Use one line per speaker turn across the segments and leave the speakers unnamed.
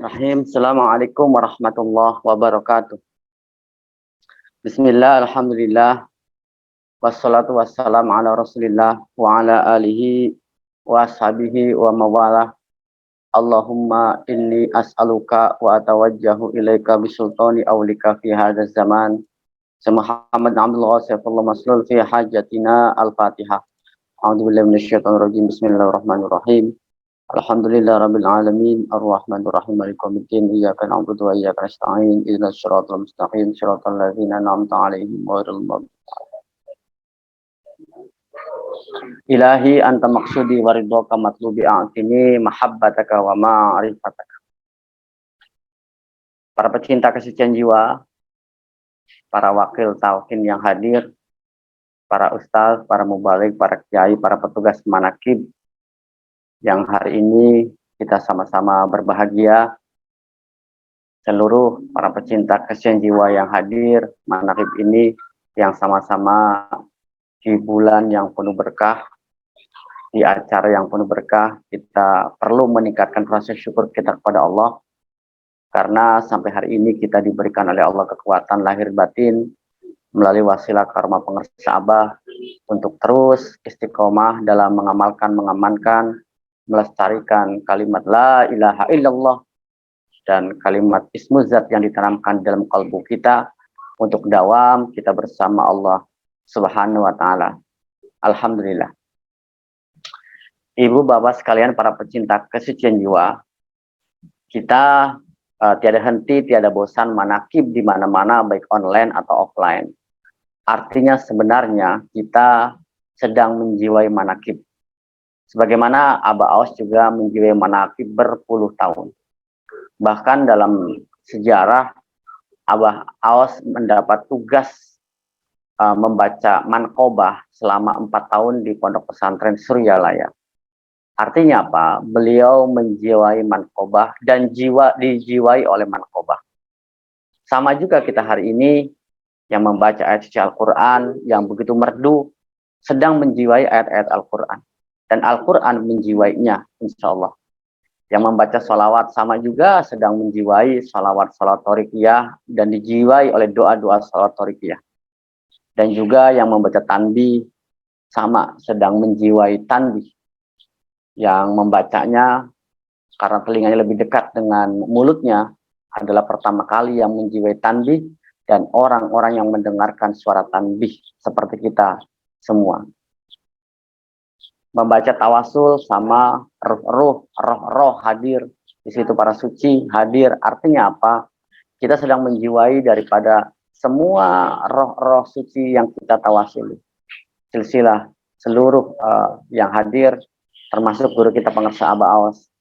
Bismillahirrahmanirrahim. Assalamualaikum warahmatullahi wabarakatuh. Bismillah, alhamdulillah. Wassalatu wassalamu ala rasulillah wa ala alihi wa ashabihi wa mawalah. Allahumma inni as'aluka wa atawajjahu ilaika bisultani awlika fi hadha zaman. Muhammad Abdullah Saifullah Maslul fi hajatina al-Fatihah. A'udzubillahi minasyaitonir rajim. Bismillahirrahmanirrahim. Alhamdulillah rabbil alamin arrahmanir rahim maliki yaumiddin iyyaka na'budu wa iyyaka nasta'in ihdinas siratal mustaqim siratal ladzina an'amta 'alaihim ghairil maghdubi Ilahi anta maqsudi wa ridwaka matlubi a'tini mahabbataka wa ma'rifataka. Para pecinta kesucian jiwa, para wakil talqin yang hadir, para ustaz, para mubalik, para kiai, para petugas manakib yang hari ini kita sama-sama berbahagia, seluruh para pecinta kesucian jiwa yang hadir manakib ini yang sama-sama di bulan yang penuh berkah, di acara yang penuh berkah, kita perlu meningkatkan rasa syukur kita kepada Allah karena sampai hari ini kita diberikan oleh Allah kekuatan lahir batin melalui wasilah karma pengersa Abah untuk terus istiqomah dalam mengamalkan, melestarikan kalimat la ilaha illallah dan kalimat ismuzat yang ditanamkan dalam kalbu kita untuk dawam kita bersama Allah Subhanahu wa ta'ala. Alhamdulillah. Ibu bapak sekalian para pecinta kesucian jiwa, kita tiada henti, tiada bosan manakib di mana-mana baik online atau offline. Artinya sebenarnya kita sedang menjiwai manakib. Sebagaimana Abah Aos juga menjiwai manakib berpuluh tahun. Bahkan dalam sejarah Abah Aos mendapat tugas membaca manqobah selama 4 tahun di Pondok Pesantren Suryalaya. Artinya apa? Beliau menjiwai manqobah dan dijiwai oleh manqobah. Sama juga kita hari ini yang membaca ayat suci Al-Quran yang begitu merdu sedang menjiwai ayat-ayat Al-Quran. Dan Al-Quran menjiwainya, insya Allah. Yang membaca sholawat sama juga sedang menjiwai sholawat-sholawat torikiyah dan dijiwai oleh doa-doa sholawat torikiyah. Dan juga yang membaca tanbih sama sedang menjiwai tanbih. Yang membacanya karena telinganya lebih dekat dengan mulutnya adalah pertama kali yang menjiwai tanbih dan orang-orang yang mendengarkan suara tanbih seperti kita semua. Membaca tawasul sama roh hadir di situ, para suci hadir. Artinya apa? Kita sedang menjiwai daripada semua roh suci yang kita tawasuli. Silsilah seluruh yang hadir termasuk guru kita pengersa Abah Aos,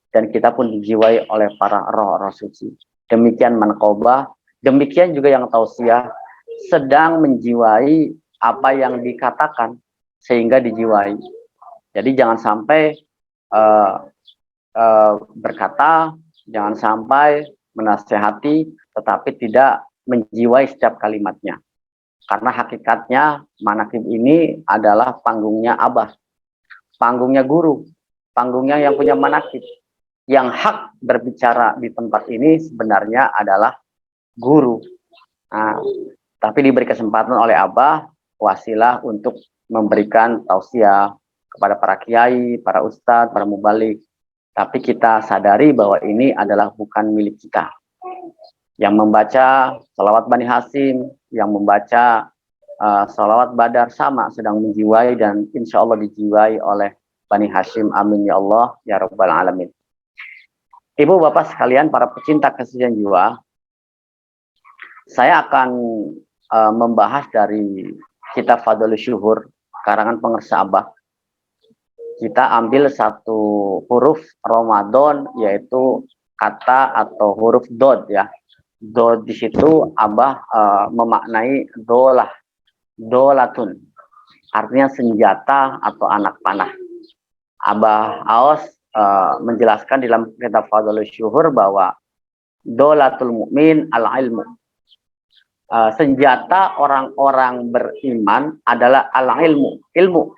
dan kita pun dijiwai oleh para roh suci. Demikian manqobah, demikian juga yang tausiah sedang menjiwai apa yang dikatakan sehingga dijiwai. Jadi jangan sampai berkata, jangan sampai menasehati, tetapi tidak menjiwai setiap kalimatnya. Karena hakikatnya manakib ini adalah panggungnya Abah, panggungnya guru, panggungnya yang punya manakib. Yang hak berbicara di tempat ini sebenarnya adalah guru. Nah, tapi diberi kesempatan oleh Abah, wasilah untuk memberikan tausiah kepada para kiai, para ustadz, para mubalik. Tapi kita sadari bahwa ini adalah bukan milik kita. Yang membaca salawat Bani Hasim, yang membaca salawat Badar sama sedang menjiwai dan insya Allah dijiwai oleh Bani Hashim. Amin ya Allah ya Rabbal Alamin. Ibu bapak sekalian para pecinta kesucian jiwa, saya akan membahas dari kitab Fadlul Syuhur karangan pengersa Abah. Kita ambil satu huruf Ramadan, yaitu kata atau huruf dod ya. Dod di situ Abah memaknai dolatun, artinya senjata atau anak panah. Abah Aos menjelaskan dalam kitab Fadlul Syuhur bahwa dolatul mukmin al-ilmu. Senjata orang-orang beriman adalah al-ilmu, ilmu.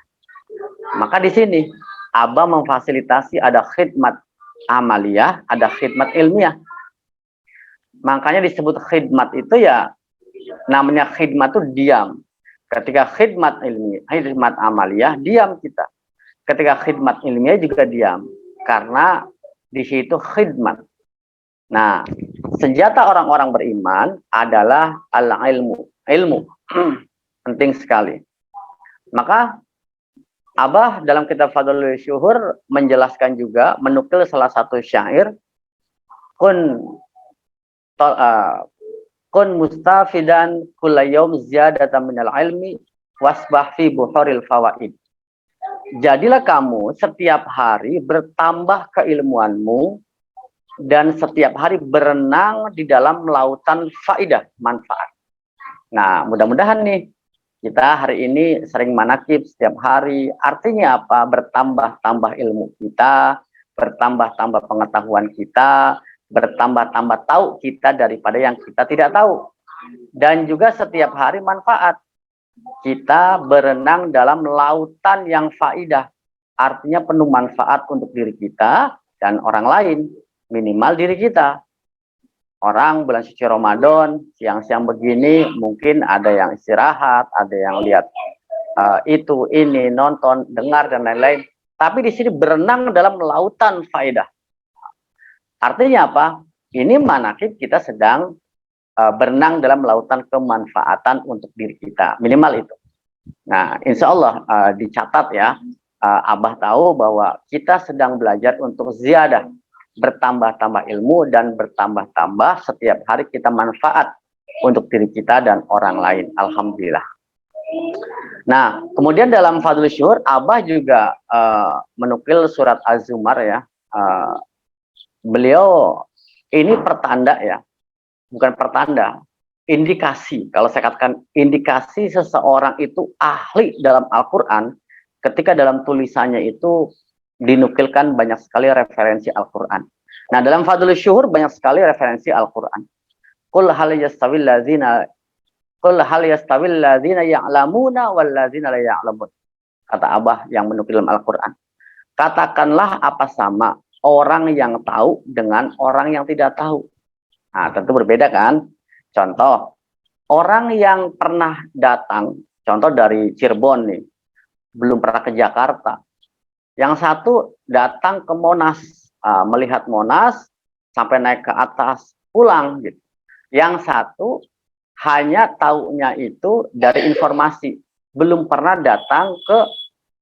Maka di sini Abah memfasilitasi ada khidmat amaliyah, ada khidmat ilmiah. Makanya disebut khidmat itu ya, namanya khidmat itu diam. Ketika khidmat ilmiah, khidmat amaliyah, diam kita. Ketika khidmat ilmiah juga diam. Karena di situ khidmat. Nah, senjata orang-orang beriman adalah al-ilmu. Ilmu. Penting sekali. Maka Abah dalam kitab Fadlul Syuhur menjelaskan juga, menukil salah satu syair, kun kun mustafidan kulla yaum ziyadatan minal ilmi wasbah fi buhuril fawaid. Jadilah kamu setiap hari bertambah keilmuanmu dan setiap hari berenang di dalam lautan faidah, manfaat. Nah, mudah-mudahan nih kita hari ini sering manakib setiap hari. Artinya apa? Bertambah-tambah ilmu kita, bertambah-tambah pengetahuan kita, bertambah-tambah tahu kita daripada yang kita tidak tahu. Dan juga setiap hari manfaat. Kita berenang dalam lautan yang faidah. Artinya penuh manfaat untuk diri kita dan orang lain. Minimal diri kita. Orang bulan suci Ramadan, siang-siang begini, mungkin ada yang istirahat, ada yang lihat itu, ini, nonton, dengar, dan lain-lain. Tapi di sini berenang dalam lautan faedah. Artinya apa? Ini manakib kita sedang berenang dalam lautan kemanfaatan untuk diri kita. Minimal itu. Nah, insya Allah dicatat ya, Abah tahu bahwa kita sedang belajar untuk ziyadah. Bertambah-tambah ilmu dan bertambah-tambah setiap hari kita manfaat untuk diri kita dan orang lain. Alhamdulillah. Nah, kemudian dalam Fadlul Syuhur, Abah juga menukil surat Az-Zumar ya. Beliau ini pertanda ya, bukan pertanda, indikasi. Kalau saya katakan indikasi seseorang itu ahli dalam Al-Quran, ketika dalam tulisannya itu dinukilkan banyak sekali referensi Al-Quran. Nah, dalam Fadlul Syuhur banyak sekali referensi Al-Quran. Qul hal yastawil ladzina ya'lamuna wal ladzina la ya'lamun. Kata Abah yang menukil dalam Al-Quran. Katakanlah apa sama orang yang tahu dengan orang yang tidak tahu. Nah, tentu berbeda kan? Contoh, orang yang pernah datang, contoh dari Cirebon nih, belum pernah ke Jakarta. Yang satu datang ke Monas, melihat Monas, sampai naik ke atas, pulang. Gitu. Yang satu hanya taunya itu dari informasi. Belum pernah datang ke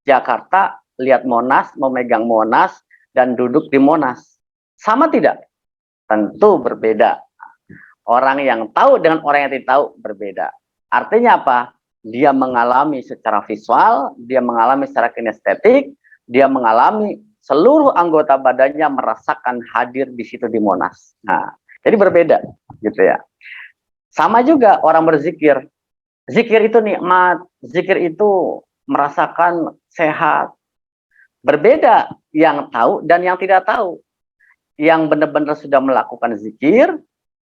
Jakarta, lihat Monas, memegang Monas, dan duduk di Monas. Sama tidak? Tentu berbeda. Orang yang tahu dengan orang yang tidak tahu berbeda. Artinya apa? Dia mengalami secara visual, dia mengalami secara kinestetik, dia mengalami seluruh anggota badannya merasakan hadir di situ di Monas. Nah, jadi berbeda gitu ya. Sama juga orang berzikir. Zikir itu nikmat, zikir itu merasakan sehat. Berbeda yang tahu dan yang tidak tahu. Yang benar-benar sudah melakukan zikir,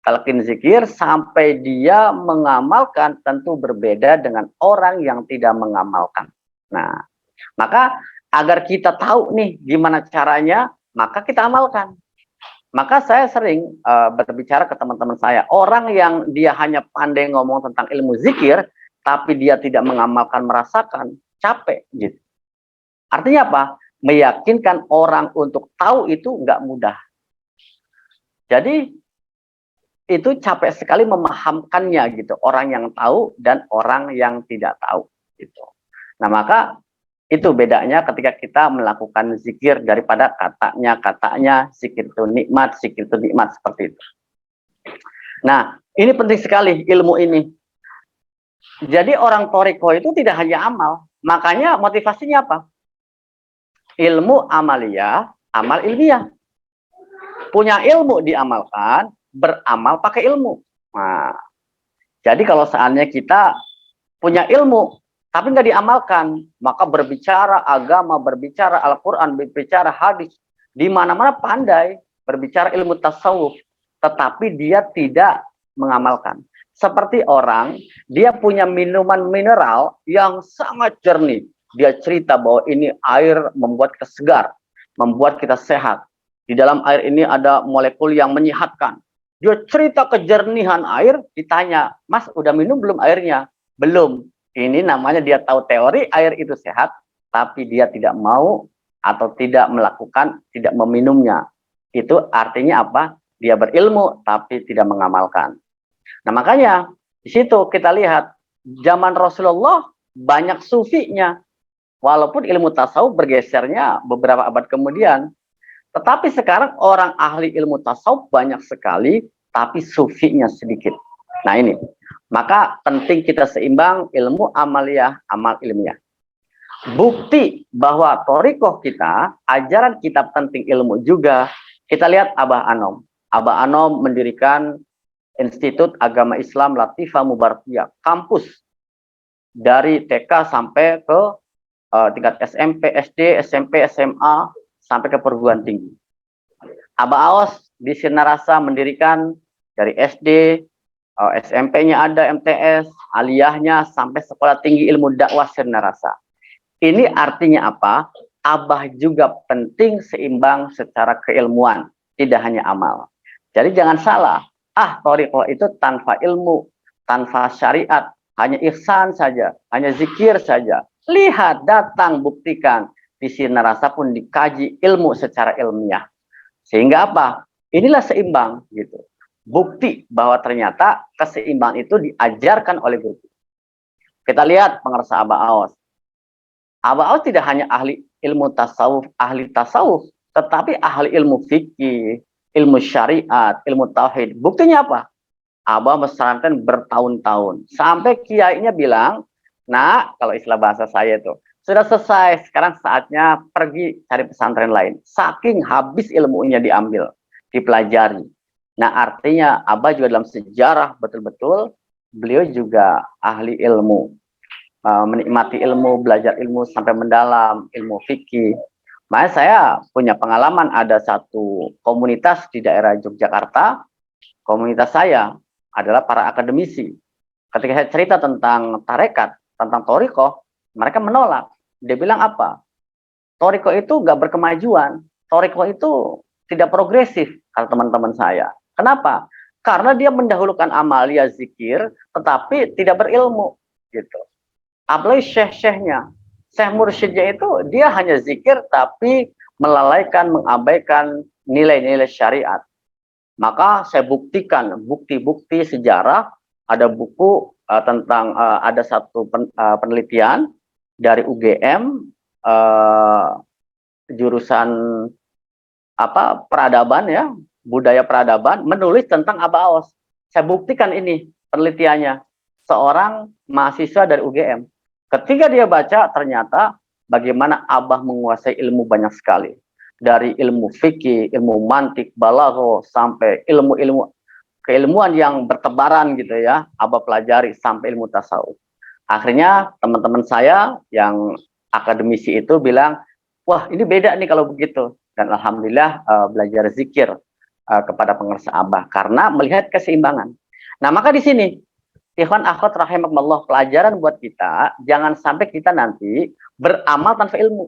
talqin zikir sampai dia mengamalkan tentu berbeda dengan orang yang tidak mengamalkan. Nah, maka agar kita tahu nih gimana caranya, maka kita amalkan. Maka saya sering berbicara ke teman-teman saya, orang yang dia hanya pandai ngomong tentang ilmu zikir, tapi dia tidak mengamalkan, merasakan, capek gitu. Artinya apa? Meyakinkan orang untuk tahu itu nggak mudah. Jadi itu capek sekali memahamkannya gitu, orang yang tahu dan orang yang tidak tahu gitu. Nah, maka itu bedanya ketika kita melakukan zikir daripada katanya, zikir itu nikmat seperti itu. Nah, ini penting sekali ilmu ini. Jadi orang toriko itu tidak hanya amal, makanya motivasinya apa? Ilmu amaliyah, amal ilmiah. Punya ilmu diamalkan, beramal pakai ilmu. Nah, jadi kalau seandainya kita punya ilmu, tapi nggak diamalkan, maka berbicara agama, berbicara Al-Quran, berbicara hadis, di mana-mana pandai, berbicara ilmu tasawuf, tetapi dia tidak mengamalkan. Seperti orang, dia punya minuman mineral yang sangat jernih. Dia cerita bahwa ini air membuat kita segar, membuat kita sehat. Di dalam air ini ada molekul yang menyehatkan. Dia cerita kejernihan air, ditanya, Mas udah minum belum airnya? Belum. Ini namanya dia tahu teori air itu sehat, tapi dia tidak mau atau tidak melakukan, tidak meminumnya. Itu artinya apa? Dia berilmu, tapi tidak mengamalkan. Nah makanya, di situ kita lihat, zaman Rasulullah banyak sufinya. Walaupun ilmu tasawuf bergesernya beberapa abad kemudian. Tetapi sekarang orang ahli ilmu tasawuf banyak sekali, tapi sufinya sedikit. Nah ini, maka penting kita seimbang ilmu amaliyah, amal ilmiah. Bukti bahwa torikoh kita, ajaran kita penting ilmu juga, kita lihat Abah Anom. Abah Anom mendirikan Institut Agama Islam Latifah Mubarakiyah, kampus dari TK sampai ke tingkat SMP, SD, SMP, SMA, sampai ke perguruan tinggi. Abah Aos di Sinarasa mendirikan dari SD, SMP-nya ada MTS, aliyahnya sampai sekolah tinggi ilmu dakwah Sinarasa. Ini artinya apa? Abah juga penting seimbang secara keilmuan, tidak hanya amal. Jadi jangan salah, thariqah itu tanpa ilmu, tanpa syariat, hanya ihsan saja, hanya zikir saja. Lihat, datang, buktikan. Di Sinarasa pun dikaji ilmu secara ilmiah. Sehingga apa? Inilah seimbang gitu. Bukti bahwa ternyata keseimbangan itu diajarkan oleh guru. Kita lihat pengersa Abah Aos. Abah Aos tidak hanya ahli ilmu tasawuf, tetapi ahli ilmu fikih, ilmu syariat, ilmu tauhid. Buktinya apa? Abah pesantren bertahun-tahun. Sampai kiainya bilang, nah kalau istilah bahasa saya itu, sudah selesai, sekarang saatnya pergi cari pesantren lain. Saking habis ilmunya diambil, dipelajari. Nah artinya Abah juga dalam sejarah betul-betul, beliau juga ahli ilmu. Menikmati ilmu, belajar ilmu sampai mendalam, ilmu fikih. Makanya saya punya pengalaman ada satu komunitas di daerah Yogyakarta, komunitas saya adalah para akademisi. Ketika saya cerita tentang tarekat, tentang torikoh, mereka menolak. Dia bilang apa? Torikoh itu nggak berkemajuan. Torikoh itu tidak progresif, kata teman-teman saya. Kenapa? Karena dia mendahulukan amalia zikir, tetapi tidak berilmu. Gitu. Apalagi syekh-syekhnya. Syekh mursyidnya itu, dia hanya zikir, tapi melalaikan, mengabaikan nilai-nilai syariat. Maka saya buktikan bukti-bukti sejarah, ada buku tentang ada satu penelitian dari UGM jurusan peradaban ya, budaya peradaban, menulis tentang Abah Aos. Saya buktikan ini penelitiannya, seorang mahasiswa dari UGM. Ketika dia baca, ternyata bagaimana Abah menguasai ilmu banyak sekali. Dari ilmu fikih, ilmu mantik, balagho, sampai ilmu-ilmu keilmuan yang bertebaran gitu ya, Abah pelajari sampai ilmu tasawuf. Akhirnya teman-teman saya yang akademisi itu bilang, wah ini beda nih kalau begitu. Dan alhamdulillah belajar zikir kepada pengersa Abah karena melihat keseimbangan. Nah maka di sini, ikhwan akhwat rahimakumullah, pelajaran buat kita, jangan sampai kita nanti beramal tanpa ilmu.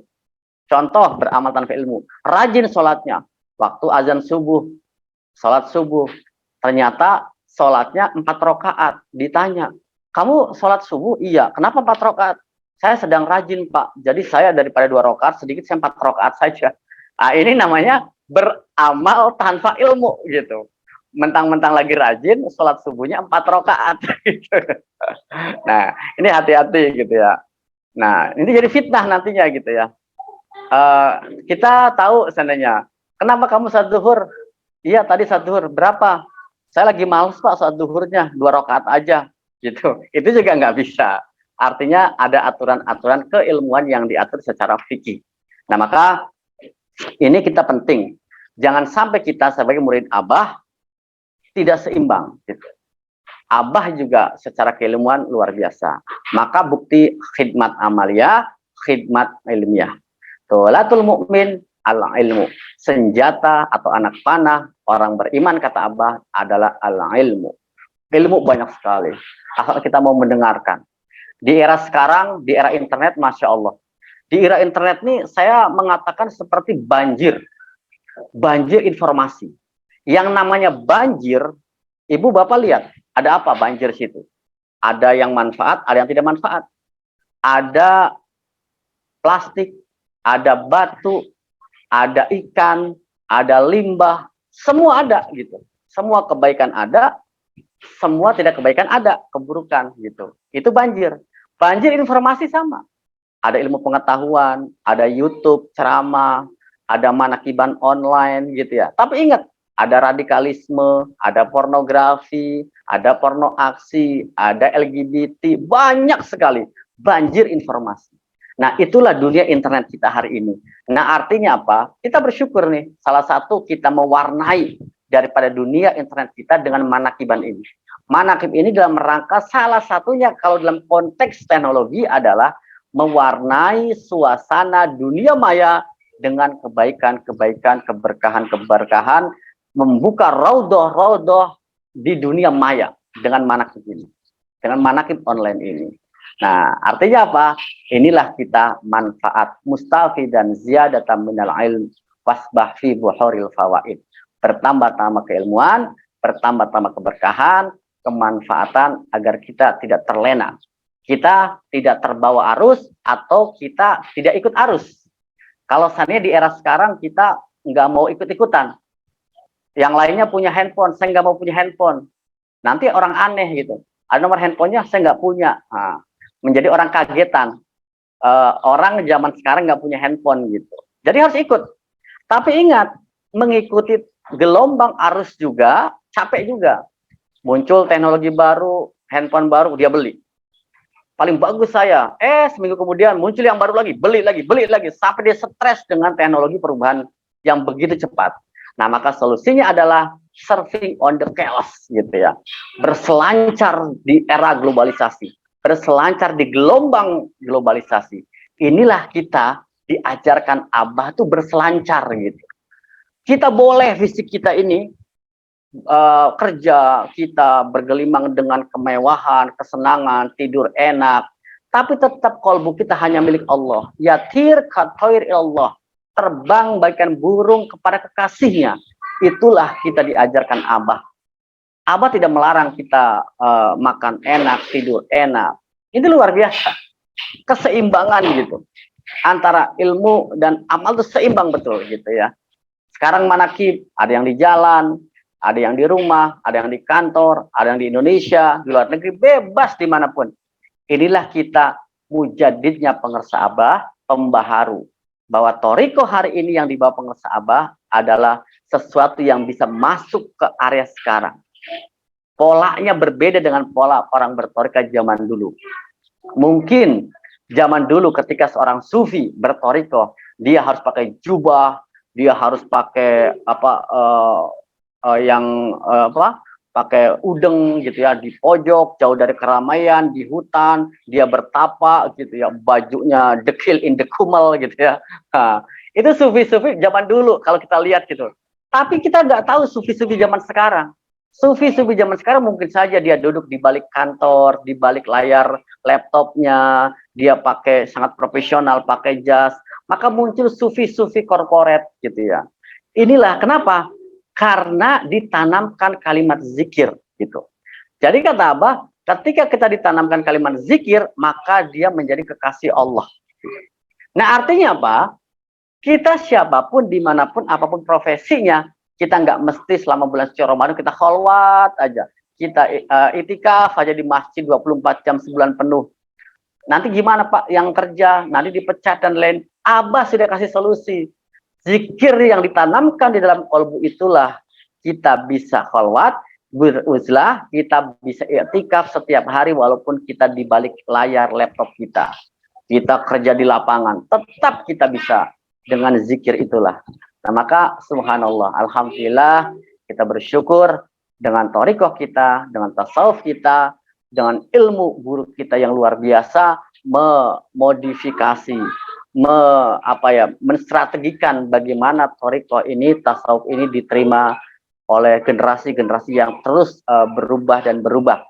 Contoh beramal tanpa ilmu, rajin sholatnya, waktu azan subuh, sholat subuh, ternyata sholatnya 4 rakaat. Ditanya, kamu sholat subuh? Iya. Kenapa 4 rakaat? Saya sedang rajin Pak, jadi saya daripada 2 rakaat, sedikit saya 4 rakaat saja. Nah, ini namanya beramal tanpa ilmu gitu. Mentang-mentang lagi rajin, sholat subuhnya 4 rakaat. Gitu. Nah, ini hati-hati gitu ya. Nah, ini jadi fitnah nantinya gitu ya. Kita tahu seandainya, kenapa kamu sholat zuhur? Iya tadi sholat zuhur, berapa? Saya lagi males Pak sholat zuhurnya, 2 rakaat aja gitu. Itu juga nggak bisa. Artinya ada aturan-aturan keilmuan yang diatur secara fikih. Nah maka ini kita penting, jangan sampai kita sebagai murid Abah tidak seimbang gitu. Abah juga secara keilmuan luar biasa. Maka bukti khidmat amalia, khidmat ilmiah. Tolatul mukmin al-ilmu. Senjata atau anak panah orang beriman kata Abah adalah al-ilmu. Ilmu banyak sekali. Asal kita mau mendengarkan. Di era sekarang, di era internet, Masya Allah. Di era internet ini saya mengatakan seperti banjir. banjir informasi. Yang namanya banjir, ibu bapak lihat, ada apa banjir situ? Ada yang manfaat, ada yang tidak manfaat. Ada plastik, ada batu, ada ikan, ada limbah, semua ada gitu. Semua kebaikan ada, semua tidak kebaikan ada, keburukan gitu. Itu banjir. Banjir informasi sama. Ada ilmu pengetahuan, ada YouTube, ceramah, ada manakiban online gitu ya. Tapi ingat, ada radikalisme, ada pornografi, ada porno aksi, ada LGBT, banyak sekali banjir informasi. Nah, itulah dunia internet kita hari ini. Nah, artinya apa? Kita bersyukur nih, salah satu kita mewarnai daripada dunia internet kita dengan manakiban ini. Manakib ini dalam rangka salah satunya kalau dalam konteks teknologi adalah mewarnai suasana dunia maya dengan kebaikan-kebaikan, keberkahan-keberkahan, membuka raudhah-raudhah di dunia maya dengan manakib ini, dengan manakib online ini. Nah, artinya apa? Inilah kita manfaat mustafidan ziyadatan minal ilm wasbah fi buhuril fawaid. Bertambah-tambah keilmuan, bertambah-tambah keberkahan, kemanfaatan agar kita tidak terlena. Kita tidak terbawa arus atau kita tidak ikut arus. Kalau seandainya di era sekarang kita nggak mau ikut-ikutan. Yang lainnya punya handphone, saya nggak mau punya handphone. Nanti orang aneh gitu. Ada nomor handphonenya, saya nggak punya. Nah, menjadi orang kagetan. Orang zaman sekarang nggak punya handphone gitu. Jadi harus ikut. Tapi ingat, mengikuti gelombang arus juga, capek juga. Muncul teknologi baru, handphone baru, dia beli. Paling bagus saya. Seminggu kemudian muncul yang baru lagi, beli lagi. Sampai dia stres dengan teknologi perubahan yang begitu cepat. Nah, maka solusinya adalah surfing on the chaos gitu ya. Berselancar di era globalisasi. Berselancar di gelombang globalisasi. Inilah kita diajarkan Abah tuh berselancar gitu. Kita boleh fisik kita ini kerja, kita bergelimang dengan kemewahan, kesenangan, tidur enak, tapi tetap kolbu kita hanya milik Allah. Yatir katoir Allah, terbang bagaikan burung kepada kekasihnya. Itulah kita diajarkan Abah. Abah tidak melarang kita makan enak, tidur enak. Ini luar biasa. Keseimbangan gitu. Antara ilmu dan amal itu seimbang betul gitu ya. Sekarang manakib, ada yang di jalan, ada yang di rumah, ada yang di kantor, ada yang di Indonesia, di luar negeri, bebas dimanapun. Inilah kita mujadidnya pengersa Abah, pembaharu. Bahwa Toriko hari ini yang dibawa pengersa Abah adalah sesuatu yang bisa masuk ke area sekarang. Polanya berbeda dengan pola orang bertorika zaman dulu. Mungkin zaman dulu ketika seorang sufi bertoriko, dia harus pakai jubah, dia harus pakai pakai udeng gitu ya, di pojok jauh dari keramaian, di hutan dia bertapa gitu ya, bajunya dekil in the kumel gitu ya. Nah, itu sufi-sufi zaman dulu kalau kita lihat gitu. Tapi kita nggak tahu sufi-sufi zaman sekarang. Sufi-sufi zaman sekarang mungkin saja dia duduk di balik kantor, di balik layar laptopnya, dia pakai sangat profesional, pakai jas, maka muncul sufi-sufi korporat gitu ya. Inilah kenapa? Karena ditanamkan kalimat zikir gitu. Jadi kata Abah, ketika kita ditanamkan kalimat zikir, maka dia menjadi kekasih Allah. Nah, artinya apa? Kita siapapun, dimanapun, apapun profesinya, kita nggak mesti selama bulan suci Ramadan kita kholwat aja. Kita itikaf aja di masjid 24 jam sebulan penuh. Nanti gimana Pak yang kerja? Nanti dipecat dan lain. Abah sudah kasih solusi. Zikir yang ditanamkan di dalam kolbu itulah kita bisa kholwat, beruzlah, kita bisa i'tikaf setiap hari walaupun kita di balik layar laptop kita. Kita kerja di lapangan, tetap kita bisa dengan zikir itulah. Nah, maka subhanallah, alhamdulillah kita bersyukur dengan thariqah kita, dengan tasawuf kita, dengan ilmu guru kita yang luar biasa memodifikasi, menstrategikan bagaimana thariqah ini, tasawuf ini diterima oleh generasi-generasi yang terus berubah dan berubah.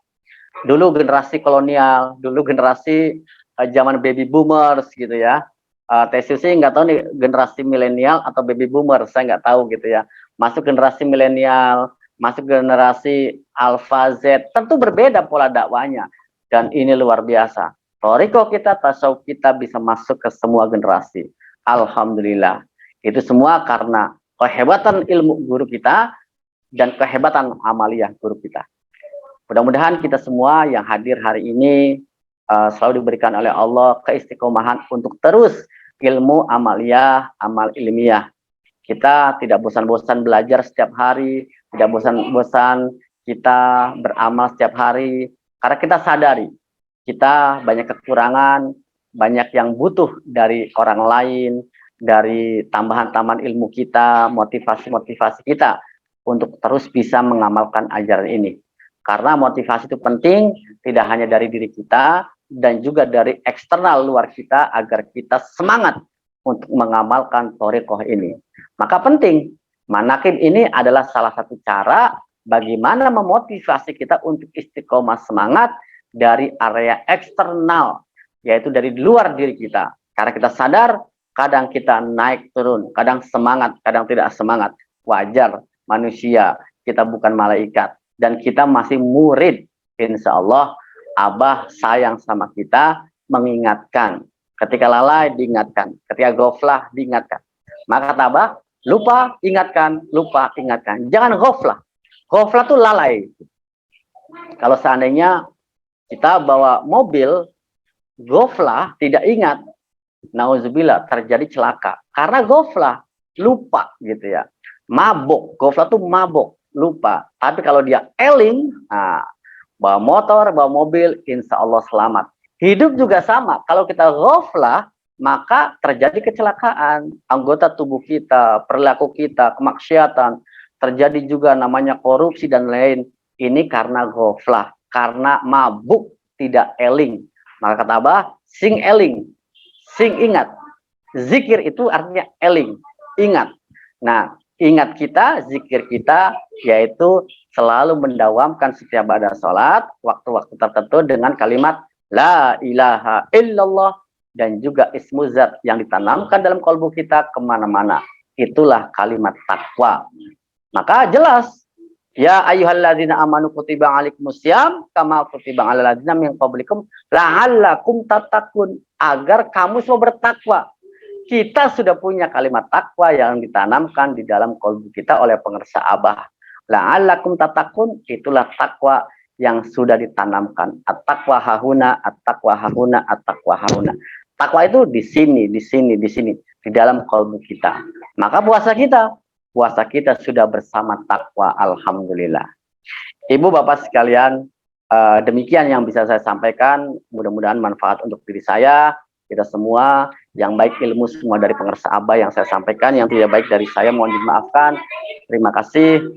Dulu generasi kolonial, dulu generasi zaman baby boomers gitu ya. Tesusi nggak tahu nih generasi milenial atau baby boomer, saya nggak tahu gitu ya. Masuk generasi milenial, masuk generasi Alpha Z, tentu berbeda pola dakwanya. Dan ini luar biasa. Toriko kita, tasawuf kita bisa masuk ke semua generasi. Alhamdulillah. Itu semua karena kehebatan ilmu guru kita dan kehebatan amaliyah guru kita. Mudah-mudahan kita semua yang hadir hari ini selalu diberikan oleh Allah keistiqomahan untuk terus ilmu amaliyah, amal ilmiah. Kita tidak bosan-bosan belajar setiap hari, tidak bosan-bosan kita beramal setiap hari, karena kita sadari kita banyak kekurangan, banyak yang butuh dari orang lain, dari tambahan-tambahan ilmu kita, motivasi-motivasi kita untuk terus bisa mengamalkan ajaran ini. Karena motivasi itu penting, tidak hanya dari diri kita, dan juga dari eksternal luar kita, agar kita semangat untuk mengamalkan thariqah ini. Maka penting, manaqib ini adalah salah satu cara bagaimana memotivasi kita untuk istiqomah semangat dari area eksternal, yaitu dari luar diri kita. Karena kita sadar, kadang kita naik turun, kadang semangat, kadang tidak semangat. Wajar, manusia, kita bukan malaikat. Dan kita masih murid. Insya Allah, Abah sayang sama kita, mengingatkan. Ketika lalai, diingatkan. Ketika goflah, diingatkan. Maka kata Abah, lupa, ingatkan. Lupa, ingatkan. Jangan goflah. Goflah itu lalai. Kalau seandainya kita bawa mobil, goflah, tidak ingat. Nauzubillah, terjadi celaka. Karena goflah, lupa gitu ya. Mabuk. Goflah itu mabuk. Lupa. Tapi kalau dia eling, nah, bawa motor, bawa mobil, insya Allah selamat. Hidup juga sama. Kalau kita ghaflah, maka terjadi kecelakaan. Anggota tubuh kita, perilaku kita, kemaksiatan. Terjadi juga namanya korupsi dan lain. Ini karena ghaflah. Karena mabuk, tidak eling. Maka kata Abah, sing eling. Sing ingat. Zikir itu artinya eling. Ingat. Nah, ingat kita, zikir kita, yaitu selalu mendawamkan setiap ada sholat, waktu-waktu tertentu dengan kalimat La ilaha illallah, dan juga ismu zat yang ditanamkan dalam kalbu kita kemana-mana. Itulah kalimat takwa. Maka jelas, ya ayyuhalladzina amanu kutiba alaikumusiyam, kama kutiba alal ladzina min qablikum, la'allakum tattaqun, agar kamu semua bertakwa. Kita sudah punya kalimat takwa yang ditanamkan di dalam kalbu kita oleh pengersa Abah. La'allakum tattaqun, itulah takwa yang sudah ditanamkan. At-taqwa hahuna, at-taqwa hahuna, at-taqwa hahuna. Takwa itu di sini, di sini, di sini, di dalam kalbu kita. Maka puasa kita sudah bersama takwa, alhamdulillah. Ibu bapak sekalian, demikian yang bisa saya sampaikan. Mudah-mudahan manfaat untuk diri saya, kita semua, yang baik ilmu semua dari pengersa Abah yang saya sampaikan, yang tidak baik dari saya mohon dimaafkan. Terima kasih.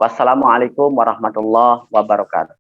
Wassalamualaikum warahmatullahi wabarakatuh.